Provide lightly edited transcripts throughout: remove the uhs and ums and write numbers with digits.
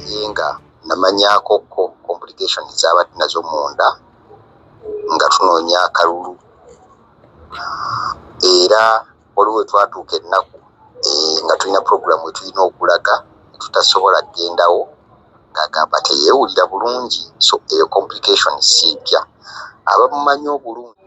yenga namanyako ko complications z'abadde nazo munda nga tunoonya akalulu era waliwo twatuuka ennaku nga tulina programu etulina okulaga tutasobola kugendawo ng'agamba teyeewulira bulungi, so eyo complication si mpya abamumanyi obulungi.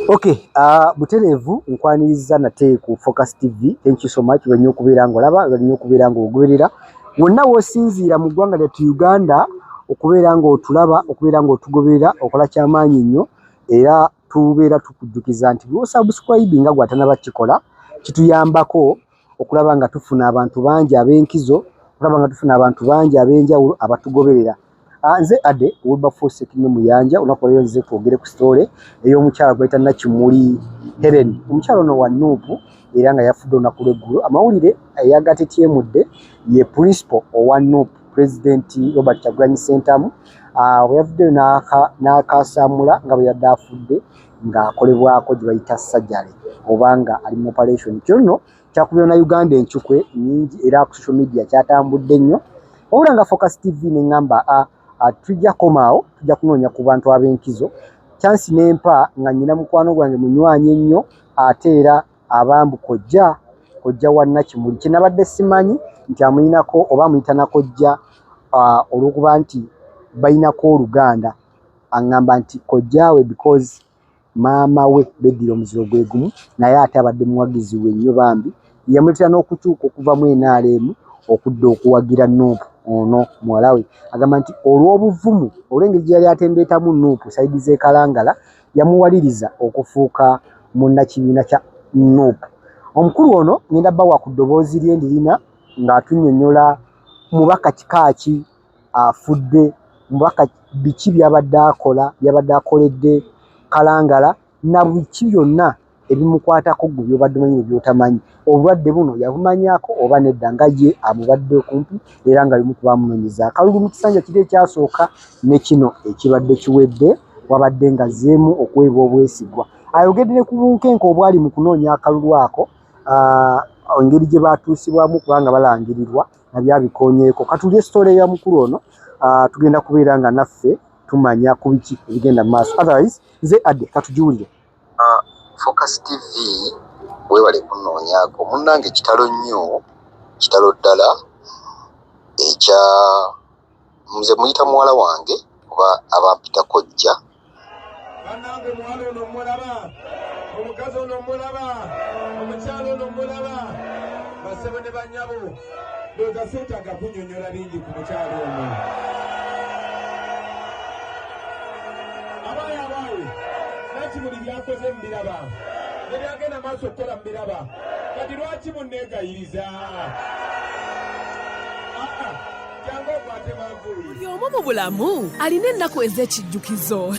Okay, butereevu nkwaniriza nate ku Focus TV. Thank you so much. Wenye okubeera ng'olaba, wenye okubeera ng'ogoberera wonna w'osinziira mu ggwanga lyattu Uganda, okubeera ng'otulaba, okubeera ng'otugoberera, okola kyamaanyi nnyo, era tubeera tukujjukiza nti bw'osubscribe nga gwatanaba kikola kituyambako okulaba nga tufuna abantu bangi ab'enkizo, okulaba nga tufuna abantu bangi ab'enjawulo abatugoberera. Nze Ade Wilberforce Kinyo Muyanja olunaku lero nze twogere ku story ey'omukyala gwayita Nakimuli Helen. Omukyala ono wa Nuupu era nga yafudde olunaku lw'eggulo. Amawulire yagatetyemudde ye principal owa Nuupu President Robert Kyagulanyi Ssentamu bwe yavuddeyo n'akasamula nga bwe yadde afudde ng'akolebwako gye bayita surgery oba nga ali mu operation. Kyono kyakubira na Uganda enkyukwe nnyingi era ku social media kyatambudde nnyo. Wabula nga Focus TV n'eŋŋamba tujja komaawo, tujja kunoonya ku bantu ab'enkizo. Chance n'empa nga nnyina mukwano gwange munywanyi ennyo ate era abambu kojja wa Nakimuli kye nabadde simanyi nti amuyinako oba amuyita kojja olw'okuba nti bayinako Oluganda. Aŋŋamba nti kojjaawe because maama we beddira omuziro gwe gumu naye ate abadde muwagizi we nnyo bambi. Yamuletera n'okukyuka okuva mu NRM okudda okuwagira Nuupu ono muwala we. Agamba nti olw'obuvumu olw'engeri gye yali atembeetamu Nuupu sayidi z'e Kalangala yamuwaliriza okufuuka munnakibiina kya Nuupu. Omukulu ono ngenda bbawa ku ddoboozi lye ndirina ng'atunnyonnyola mubaka kikaaki afudde, mubaka biki byabadde akola, byabadde akoledde Kalangala na biki byonna ebimukwatako gwe byobadde omanyi nebyotamanyi. Obulwadde buno yabumanyako oba nedda nga ye amubadde okumpi era nga bimu kubamunoonyeza akalulu mu kisanja kiri ekyasooka ne kino ekibadde kiwedde wabadde nga zeemu okuweebwa obwesigwa. Ayogedde ku bunkenke obwali mu kunoonya akalulu ako, engeri gye batuusibwamu kubanga balangirirwa nabyabikoonyeeko. Katulye story ya mukulu ono, tugenda kubeera nga naffe tumanya ku biki ebigenda mu maaso. Otherwise nze Ade katujuwulire. Focus TV weewale kunoonyaako munnange kitalo nnyo, kitalo ddala ekya nze muyita muwala wange oba abampita kojja. Bannange muwala ono mulaba, omukazi ono mulaba, omukyala ono mulaba, basebo ne bannyabo ndowooza seetaaga kunnyonnyola bingi ku mukyala ono. Abaawe Nakimuli byakoze mbiraba, ne byagenda maaso okukola mbiraba, kati lwaki munneegayiriza? Jangu okwate manvuuli. Y'omu mu bulamu alina ennaku ez'ekijjukizo.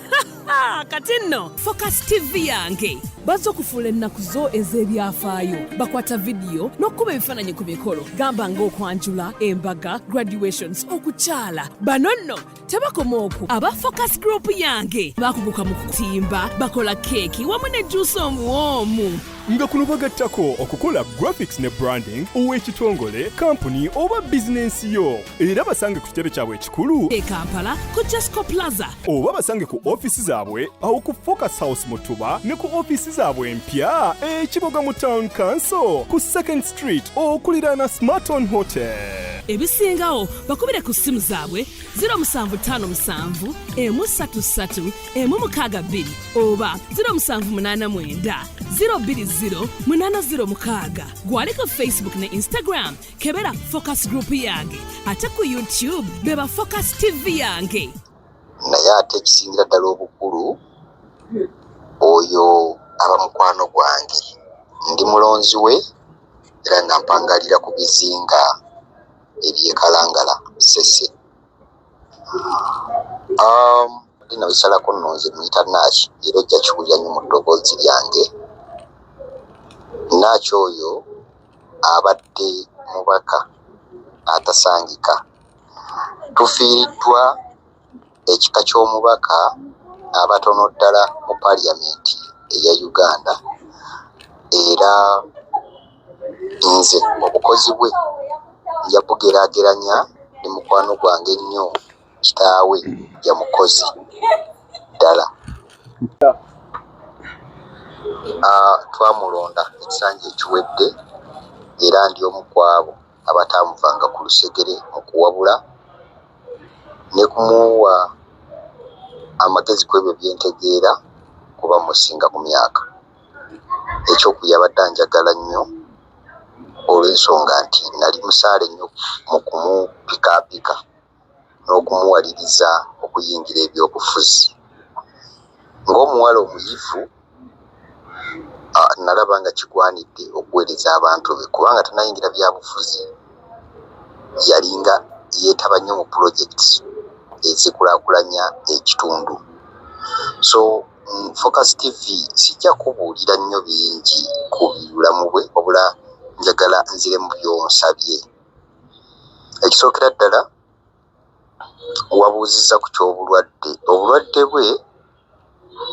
Kati nno Focus TV yange bazze okufuula ennaku zo ez'ebyafaayo. Bakwata vidiyo n'okkuba ebifaananyi ku mikolo gamba ng'okwanjula, embaga, graduations, okukyala. Bano nno tebakoma okwo. Aba Focus Group yange baakuguka mu kutimba, bakola keeki wamu ne juice omuwoomu. Nga kuno bagattako okukola graphics ne branding ow'ekitongole, kampuni oba bizinensi yo. Era basange ku kitebe kyabwe ekikulu e Kampala ku Jasco Plaza, oba basange ku ofisi zaabwe awo ku Focus House mu Tuba ne ku ofisi zaabwe empya Kiboga mu Town Council ku 2nd Street okuliraana Smarton Hotel. Ebisingawo bakubire ku ssimu zaabwe 0757 133 162 oba 0789 020 gwali ku Facebook ne Instagram kebera Focus Group yange, ate ku YouTube beba Focus TV yange. Naye ate ekisingira ddala obukulu oyo aba mukwano gwange, ndi mulonzi we era nga mpangalira ku bizinga ebyekalangala Ssese. Dina bisalako nno nze muyita Naaki era ojja kiwulira nnyo mu ddoboozi lyange. Naaki oyo abadde mubaka atasangika. Tufiiriddwa ekika ky'omubaka abatono ddala mu paaliyamenti eya Uganda, era nze obukozi bwe nja bugeraageranya abadde mukwano gwange ennyo, kitaawe ya mukozi ddala. Twamulonda ekisanja ekiwedde era ndi omu ku abo abatamuvanga ku lusegere mu kuwabula ne kumuwa amagezi ku ebyo byentegeera kuba musinga mu myaka. Ekyokubiri abadde anjagala nnyo olw'ensonga nti nali musaale nnyo mu kumupikaapika n'okumuwaliriza okuyingira ebyobufuzi. Ng'omuwala omuyivu nalaba nga kigwanidde okuweereza abantu be kubanga tanayingira byabufuzi, yalinga yeetaba nnyo mu pulojekiti ezikulaakulanya ekitundu. So Focus TV sijja kubuulira nnyo bingi ku bulamu bwe wabula njagala nzire mu byonsabye. Ekisookera ddala wabuuzizza ku ky'obulwadde. Obulwadde bwe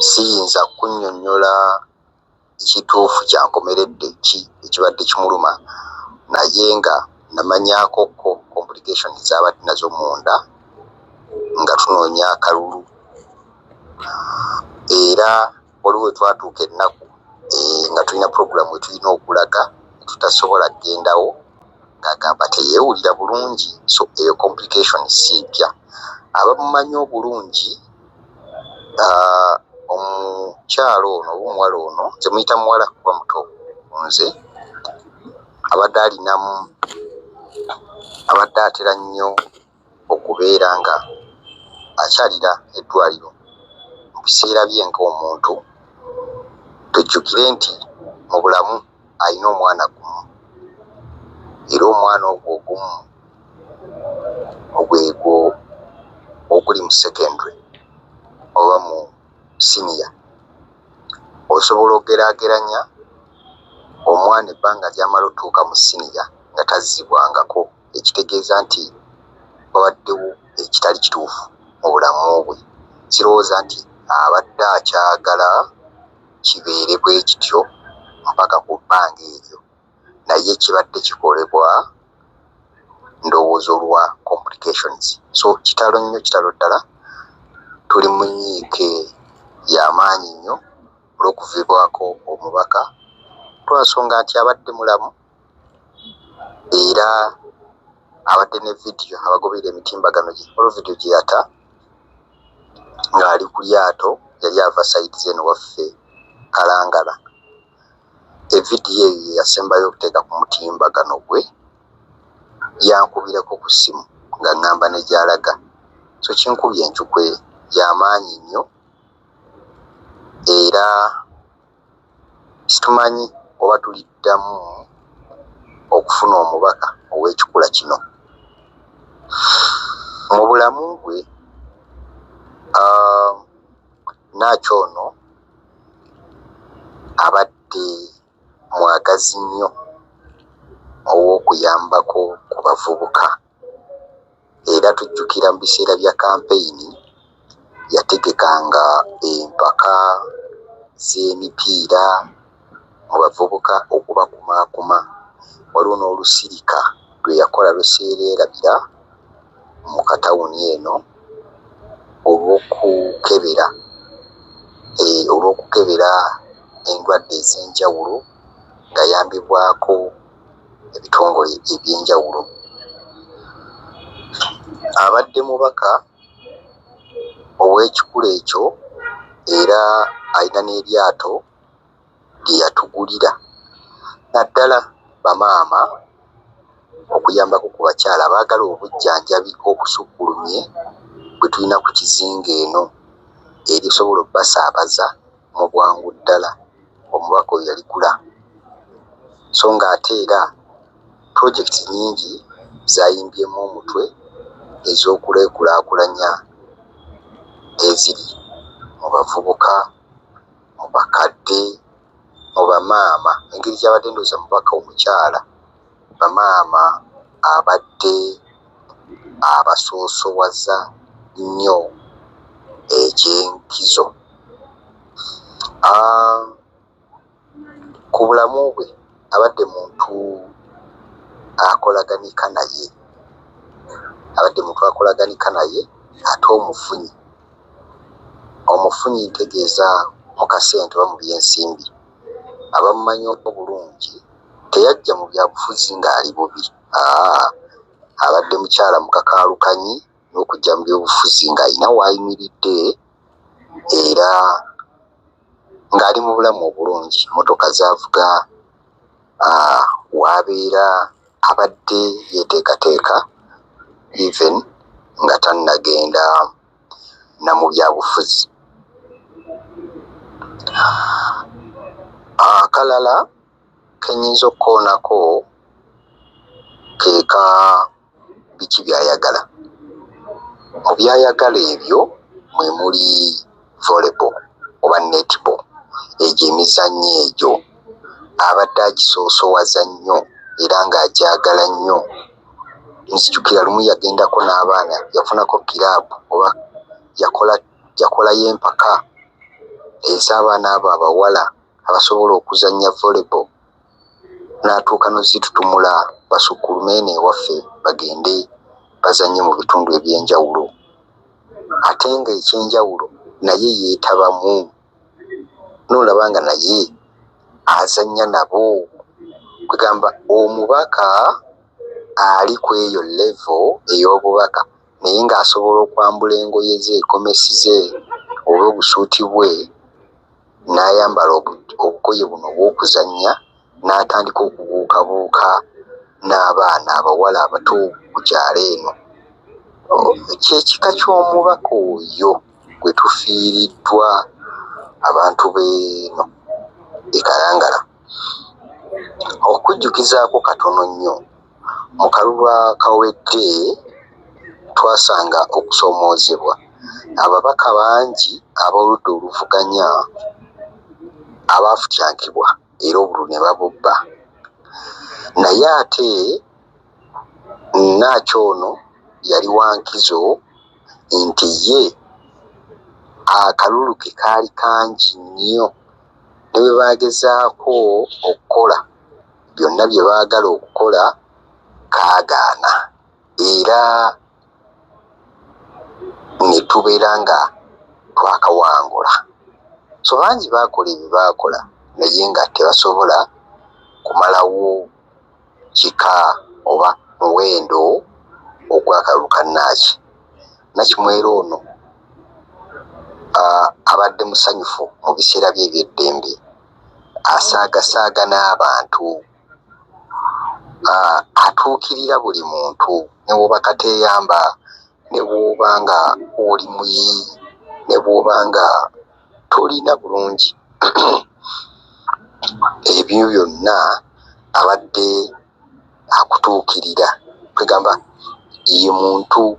siyinza kunnyonnyola kituufu kyankomeredde ki ekibadde kimuluma, naye nga namanyakokko complication z'abadde nazo munda nga tunoonya akalulu. Era waliwo we twatuuka ennaku nga tulina puroguramu wetulina okulaga tutasobola kgendawo, ng'agamba teyeewulira bulungi. So eyo complication si mpya. Abamumanyi obulungi, omukyalo ono oba omuwala ono, nze muyita muwala kuba muto nze, abadde atera nnyo okubeera nga akyalira eddwaliro mu biseera bye ng'omuntu. Tujjukire nti mu bulamu alina omwana gumu, era omwana ogwo ogumu ogwegwo oguli mu secondary oba mu senior. Osobola okugeraageranya omwana ebbanga ly'amala otuuka mu senior nga tazzibwangako, ekitegeeza nti babaddewo ekitali kituufu mu bulamu bwe. Kirowooza nti abadde akyagala kibeere bwe kityo mpaka ku bbanga eryo, naye kibadde kikolebwa ndowooza olwa complications. So kitalo nnyo, kitalo ddala. Tuli mu nyiike y'amaanyi nnyo olw'okuviibwako omubaka, twasonga nti abadde mulamu era abadde ne vidiyo abagoberera emitimbagano gye, olwo vidiyo gye yata ng'ali ku lyato, yali ava sayidi zeno waffe Kalangala. Evidiyo eyo yasembayo okuteeka ku mutimbagano gwe, yankubirako ku ssimu nga ŋŋamba ne gy'alaga. So kinkubye enkyukwe y'amaanyi nnyo, era situmanyi oba tuliddamu okufuna omubaka ow'ekikula kino mu bulamu bwe. Nakyo ono abadde mwagazi nnyo ow'okuyambako ku bavubuka, era tujjukira mu biseera bya kampeyini yategekanga empaka z'emipiira mu bavubuka okubakumaakuma. Waliwo n'olusirika lwe yakola lweseererabira mu katawuni eno olw'okukebera endwadde ez'enjawulo ng'ayambibwako ebitongole eby'enjawulo. Abadde mubaka ow'ekikula ekyo, era alina n'eryato lye yatugulira naddala bamaama okuyambako ku bakyala abaagala obujjanjabi obusukkulumye bwe tulina ku kizinga eno erisobola obbasaabaza mu bwangu ddala. Omubaka oyo yaligula. So ng'ate era pulojekiti nnyingi zayimbyemu omutwe ez'okuleekulaakulanya eziri mu bavubuka, mu bakadde, mu bamaama. Engeri gy'abadde ndowooza mubaka omukyala, bamaama abadde abasoosowaza nnyo ekyenkizo. Ku bulamu bwe abadde muntu akolaganika naye abadde muntu akolaganika naye ate omufunyi ntegeeza mu kasente oba mu byensimbi abamumanyi obulungi teyajja mu byabufuzi ng'ali bubi. Abadde mukyala mukakaalukanyi n'okujja mu byobufuzi ng'alina w'ayimiridde era ng'ali mu bulamu obulungi, motoka z'avuga, w'abeera abadde yeeteekateeka even nga tannagenda na mu byabufuzi. Akalala kenyinza okukoonako keeka biki by'ayagala. Mu by'ayagala ebyo mwe muli volleyball oba netball, egyo emizannyo egyo abadde agisoosowaza nnyo era ng'agyagala nnyo. Nzijukira lumu yagendako n'abaana, yafunako kiraabu oba yakolayo empaka ez'abaana abo abawala abasobola okuzannya volleyball, n'atuuka n'ozitutumula basukulumeene ewaffe bagende bazannye mu bitundu eby'enjawulo. Ate nga ekyenjawulo naye yeetabamu, n'olaba nga naye azannya nabo. Kugamba omubaka ali ku eyo level ey'obubaka naye ng'asobola okwambula engoye ze, ekomesi ze oba obusuuti bwe, n'ayambala obugoye buno obw'okuzannya, n'atandika okubuukabuuka n'abaana abawala abato ku kyalo eno. Kyekika ky'omubaka oyo gwe tufiiriddwa abantu b'eno e Kalangala. Okujjukizaako katono nnyo, mu kalulu akawedde twasanga okusoomoozebwa ababaka bangi ab'oludda oluvuganya abaafutyankibwa era obululu ne babubba. Naye ate Nakyono yali wa nkizo nti ye akalulu ke kaali kangi nnyo, ne bwe baagezaako okukola byonna bye baagala okukola kaagaana, era ne tubeera nga twakawangula. So bangi baakola ebyo baakola naye nga tebasobola kumalawo kika oba muwendo ogw'akalulu ka Naaki. Nakimwero ono abadde musanyufu mu biseera bye eby'eddembe, asaagasaaga n'abantu, atuukirira buli muntu, ne bw'oba kateeyamba, ne bw'oba nga oli muyi, ne bw'oba nga tolina bulungi ebyo byonna abadde akutuukirira. Kwegamba ye muntu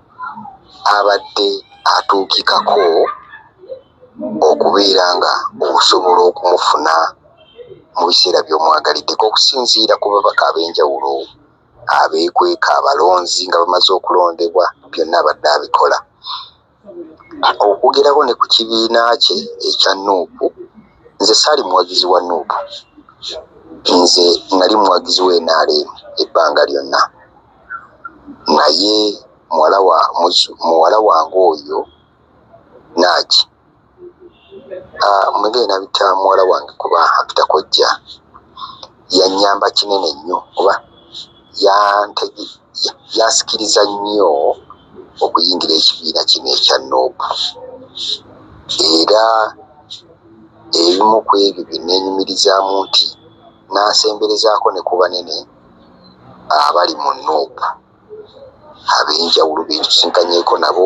abadde atuukikako okubeera nga osobola okumufuna mu biseera by'omwagaliddeko, okusinziira ku babaka ab'enjawulo, abeekweka, abalonzi nga bamaze okulondebwa, byonna abadde abikola. Okugerako ne ku kibiina kye ekya Nuupu, nze saali muwagizi wa Nuupu, nze nali muwagizi we NRM ebbanga lyonna, naye muwala wange oyo Naaki, mwenge nabita muwala wange kuba mpita kojja, yannyamba kinene nnyo oba yansikiriza nnyo okuyingira ekibiina kino ekya Nuupu, era ebimu ku ebyo bye neenyumirizaamu nti n'ansemberezaako ne ku banene abali mu Nuupu ab'enjawulo be ntusinkanyeeko nabo,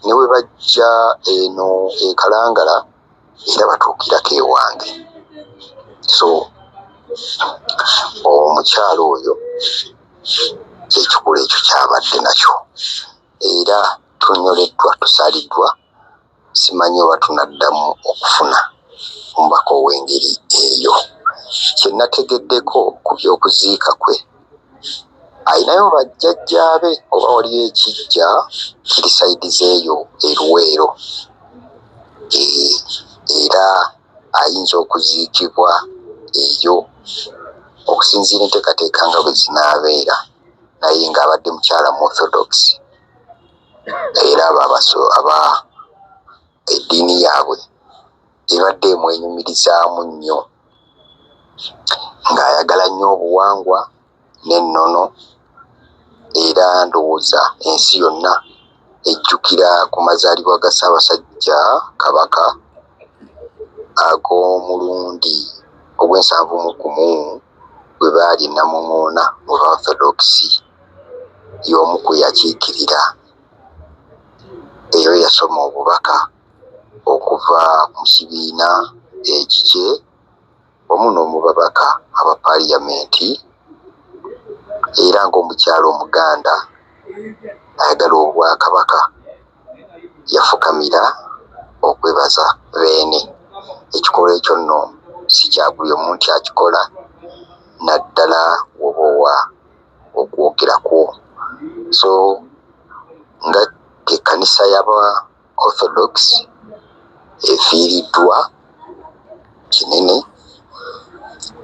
ne bwe bajja eno e Kalangala era batuukirako ewange. So omukyalo oyo kyekikulu ekyo kyabadde nakyo, era tunyoleddwa, tusaaliddwa, simanyi oba tunaddamu okufuna omubaka ow'engeri eyo. Kye nategeddeko ku by'okuziika kwe, ayinayo bajjajjaabe oba waliyo ekijja kiri sayidize eyo eruweero, era ayinza okuziikibwa eyo okusinziira enteekateeka nga bwe zinaabeera, naye ng'abadde mukyala mu Orthodox era aba eddiini yaabwe ebadde emwenyumirizaamu nnyo, ng'ayagala nnyo obuwangwa n'ennono, era ndowooza ensi yonna ejjukira ku mazaalibwa ga Ssaabasajja Kabaka ag'omulundi ogw'71 bwe baali e Namungoona mu Orthodox, y'omu kwe yakiikirira. Eyo yasoma obubaka okuva mu kibiina ekikye wamu n'omubabaka aba paaliyamenti, era ng'omukyalo Omuganda ayagala obwakabaka yafukamira okwebaza Beene. Ekikolwa ekyo nno si kya buli omu nti akikola, naddala woba owa okwogerako. So nga ekkanisa y'aba Orthodox efiiriddwa kinene,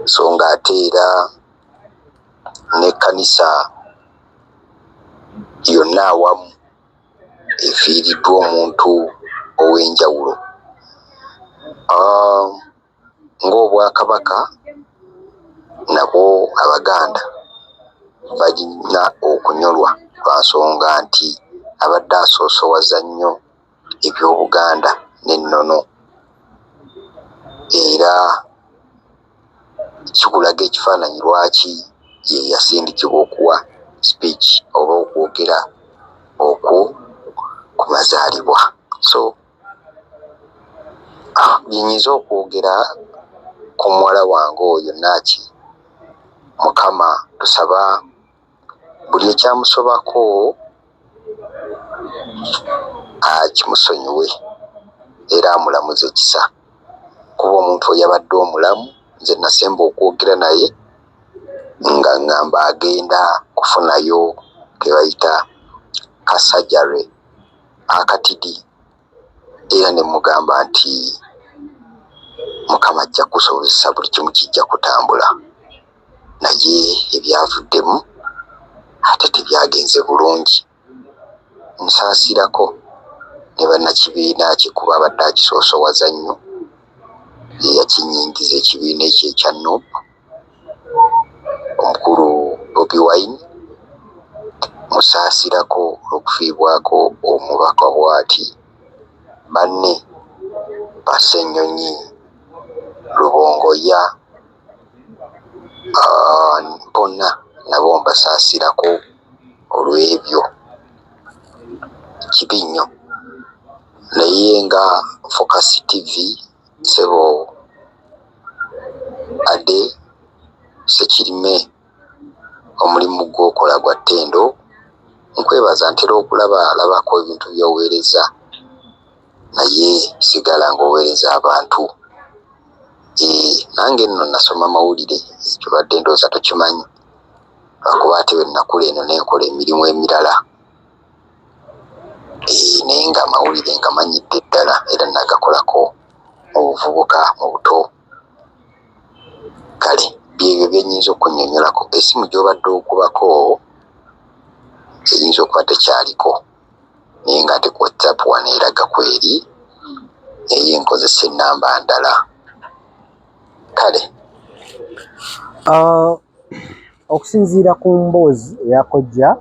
so ng'ate era n'ekkanisa yonna awamu efiiriddwa omuntu ow'enjawulo. Ng'obwakabaka nabwo Abaganda balina okunyolwa lwa nsonga nti abadde asoosowaza nnyo eby'Obuganda n'ennono, era kikulaga ekifaananyi lwaki ye yasindikibwa okuwa speech oba okwogera okwo ku mazaalibwa. So byenyinza okwogera ku muwala wange oyo Naaki, Mukama tusaba buli ekyamusobako akimusonyiwe era amulamuze kisa, kuba omuntu oyo yabadde omulamu. Nze nasemba okwogera naye nga ŋŋamba agenda kufunayo ke bayita kasajjare akatidi, era ne mugamba nti Mukama ajja kusobozesa buli kimu kijja kutambula, naye ebyavuddemu ate tebyagenze bulungi. Nsaasirako ne bannakibiina kye kuba abadde akisoosowaza nnyo, ye yakinyingiza ekibiina ekyo ekya NUP, omukulu Bobi Wine. Musaasirako olw'okufiibwako omubaka bw'ati, banne Basennyonyi, Lubongoya, bonna nabo mbasaasirako olw'ebyo. Kibi nnyo, naye nga Focus TV sebo ade Sekirime, omulimu gw'okola gwa ttendo, nkwebaza ntera okulabako ebintu by'oweereza, naye sigala ng'oweereza abantu. Nange nno nasoma mawulire, ekyo badde ndowooza tokimanyi, lwakuba ate bwe nnakula eno n'enkola emirimu emirala, naye nga amawulire nga manyidde ddala era nagakolako mu buvubuka, mu buto. Kale byebyo byennyinza okunnyonnyolako. Essimu gy'obadde okubako eyinza okuba tekyaliko, naye ng'ate ku WhatsApp wano eraga kweri, naye nkozesa ennamba ndala. Kale okusinziira ku mboozi eyakojja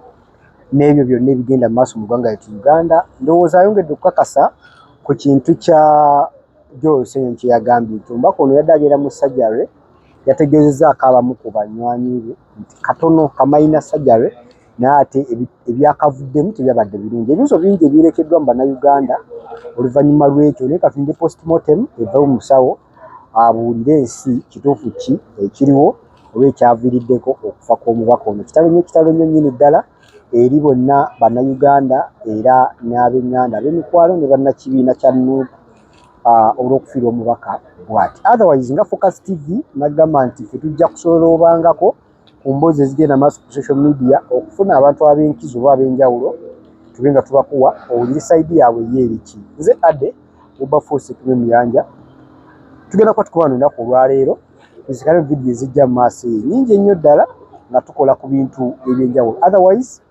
n'ebyo byonna ebigenda mu maaso mu ggwanga lyaitu Uganda, ndowooza ayongedde okukakasa ku kintu kya Joel Ssenyomo kye yagambye nti omubaka ono yadde agenda mu ssajjare, yategeezezzaako abamu ku banywanyi be nti katono kamayina ssajjare, naye ate ebyakavuddemu tebyabadde birungi. Ebibuuzo bingi ebirekeddwa mu bannayuganda oluvannyuma lw'ekyo, naye katulinde postmortem eva mu musawo abuulire ensi kituufu ki ekiriwo oba ekyaviiriddeko okufa kw'omubaka ono. Kitalo nnyo nnyini ddala eri bonna bannayuganda era n'ab'eŋŋanda, ab'emikwalo ne bannakibiina kya NUP olw'okufiirwa omubaka bw'ati. Otherwise nga Focus TV nagamba nti ffe tujja kusolobangako ku mboozi ezigenda maaso ku social media okufuna abantu ab'enkizo oba ab'enjawulo, tube nga tubakuwa owulire sayidi yaabwe ye eriki. Nze Ade Wilberforce Muyanja, tugenda kuba tukuba olunaku olwaleero, tuzikale vidiyo ezijja mu maaso nyingi ennyo ddala nga tukola ku bintu eby'enjawulo. Otherwise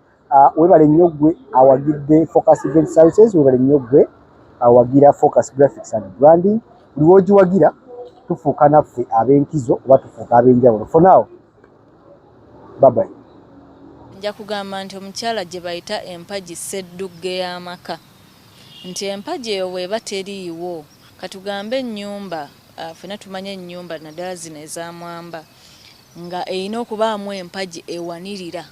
webale nnyo gwe awagidde Focus Event Services, webale nnyo gwe awagira Focus Graphics and Branding. Buli wogiwagira tufuuka naffe ab'enkizo oba tufuuka ab'enjawulo. For now, bye bye. Nja kugamba nti omukyala gye bayita empagi Sseddugge y'amaka, nti empagi eyo bw'eba teriiwo, katugambe ennyumba, ffenna tumanye ennyumba naddala zino ez'amwamba, nga erina okubaamu empagi ewanirira,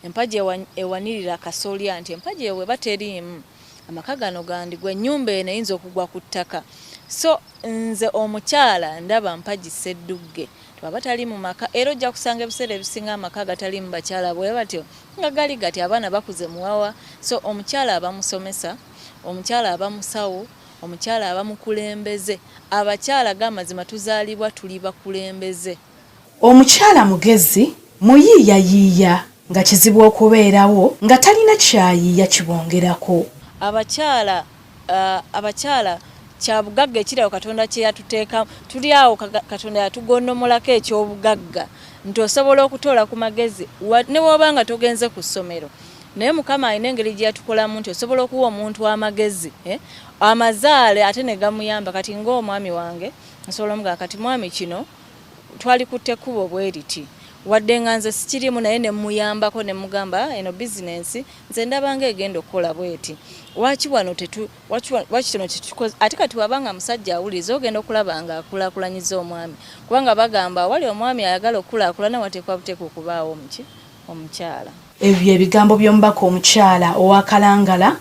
empagi ewanirira kasolya, nti empagi eyo bw'eba teriimu amaka gano gandigwa, ennyumba eno eyinza okugwa ku ttaka. So nze omukyala ndaba mpagi Sseddugge twaba tali mu maka, era ojja kusanga ebiseera ebisinga amaka gatali mu bakyala bwe batyo nga gali gati abaana bakuze muwawa. So omukyala aba musomesa, omukyala aba musawo, omukyala aba mukulembeze. Abakyala g'amazima tuzaalibwa tuli bakulembeze. Omukyala mugezi muyiiyayiiya nga kizibu okubeerawo nga talina kyayiiya kibongerako. Abakyala kyabugagga ekirawo Katonda kye yatuteeka, tuli awo Katonda yatugonnomolako ekyobugagga nti osobola okutoola ku magezi ne bw'oba nga togenze ku ssomero, naye Mukama alina engeri gye yatukolamu nti osobola okuwa omuntu amagezi, amazaale ate ne gamuyamba. Kati ng'omwami wange nsobola omugamba kati mwami kino twali kutte kkubo bwe riti, wadde nga nze sikirimu naye ne muyambako ne mugamba eno bizinensi nze ndaba ng'egenda okukola bweti, waki kino tetukoze. Ate kati wabanga musajja awuliriza ogenda okulaba nga akulaakulanyiza omwami, kubanga bagamba awali omwami ayagala okulaakulana wateekwa buteeka okubaawo omukyala. Ebyo ebigambo by'omubaka omukyala owa Kalangala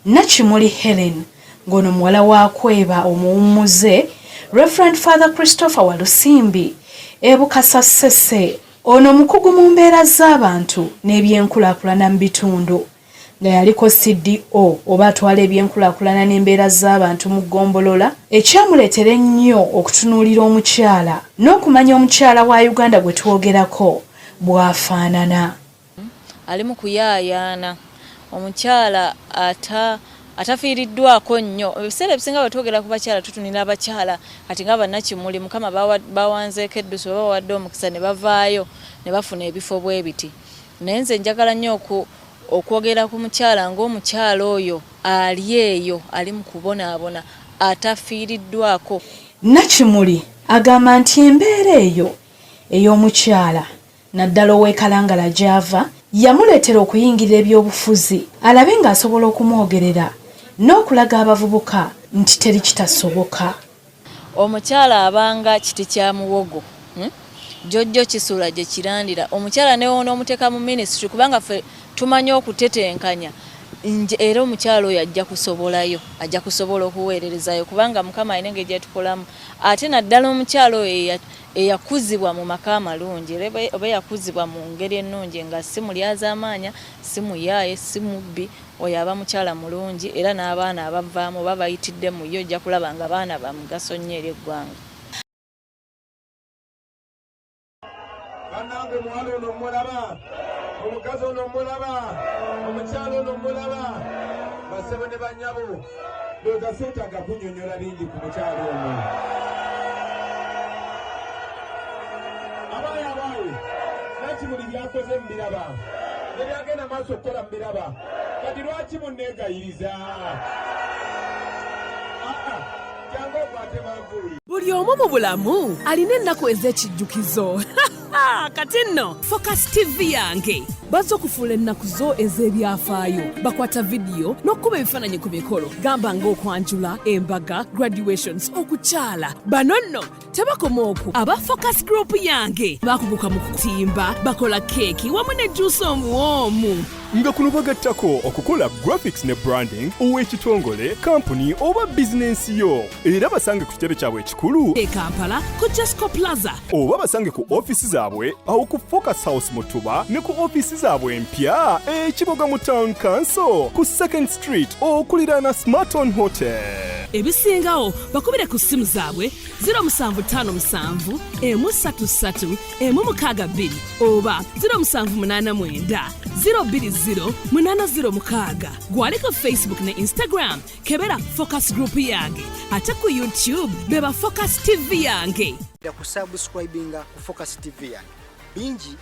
Nakimuli Helen ng'ono muwala wa Kweba omuwummuze Reverend Father Christopher Walusimbi Ebukasa Ssese, ono mukugu mu mbeera z'abantu n'ebyenkulaakulana mu bitundu, nga yaliko CDO oba atwala ebyenkulaakulana n'embeera z'abantu mu Ggombolola. Ekyamuleetera ennyo okutunuulira omukyala n'okumanya omukyala wa Uganda gwe twogerako bw'afaanana. Ali mu kuyaayaana, omukyala atafiiriddwako nnyo. Ebiseera ebisinga bwe twogera ku bakyala tutunira abakyala kati nga Bannakimuli Mukama bawanzeeko eddusu oba bawadde omukisa ne bavaayo ne bafuna ebifo bwe biti. Naye nze njagala nnyo okwogera ku mukyala ng'omukyala oyo ali eyo ali mu kubonaabona atafiiriddwako. Nakimuli agamba nti embeera eyo ey'omukyala naddala ow'e Kalangala gy'ava yamuleetera okuyingirira ebyobufuzi alabe ng'asobola okumwogerera n'okulaga abavubuka nti teri kitasoboka. Omukyala abanga kiti kya muwogo, jjojjo kisuula gye kirandira. Omukyala newoona omuteeka mu minisitule kubanga ffe tumanyi okutetenkanya, era omukyala oyo ajja kusobola okuweererezayo kubanga Mukama alina engeri gyetukolamu. Ate naddala omukyala oyo eyakuzibwa mu maka amalungi, oba yakuzibwa mu ngeri ennungi nga si mulyazaamaanya, si muyaaye, si mubbi, oyo aba mukyala mulungi, era n'abaana abavaamu oba bayitidde mu ye ojja kulaba nga baana ba mugaso nnyo eri eggwanga. Bannange muwala ono mulaba, omukazi ono mulaba, omukyala ono mulaba, bassebo ne bannyabo, ndowooza seetaaga kunnyonnyola bingi ku mukyala ono. Abaayi, Nakimuli byakoze mbiraba, ne byagenda maaso okukola mbiraba, kati lwaki munneegayiriza? Jangu okwate manvuuli. Buli omu mu bulamu alina ennaku ez'ekijjukizo. Kati nno Focus TV yange bazze okufuula ennaku zo ez'ebyafaayo, bakwata vidiyo n'okkuba ebifaananyi ku mikolo, gamba ng'okwanjula, embaga, graduations, okukyala. Bano nno tebakoma okwo, aba Focus Group yange bakuguka mu kutimba, bakola keeki wamu ne juice omuwoomu. Nga kuno bagattako okukola graphics ne branding ow'ekitongole, kampuni oba bizinensi yo. Era basange ku kitebe kyabwe ekikulu e Kampala ku Jesco Plaza, oba basange ku ofisi zaabwe awo ku Focus House Mutuba ne ku ofisi zaabwe empya Kiboga mu Town Council ku 2nd Street okuliraana Smarton Hotel. Ebisingawo bakubire ku ssimu zaabwe 0757 133 162 oba 0789 020 gwaliko Facebook ne Instagram kebera Focus Group yange, ate ku YouTube beba Focus TV yange. Kusubscribinga ku Focus TV yange bingi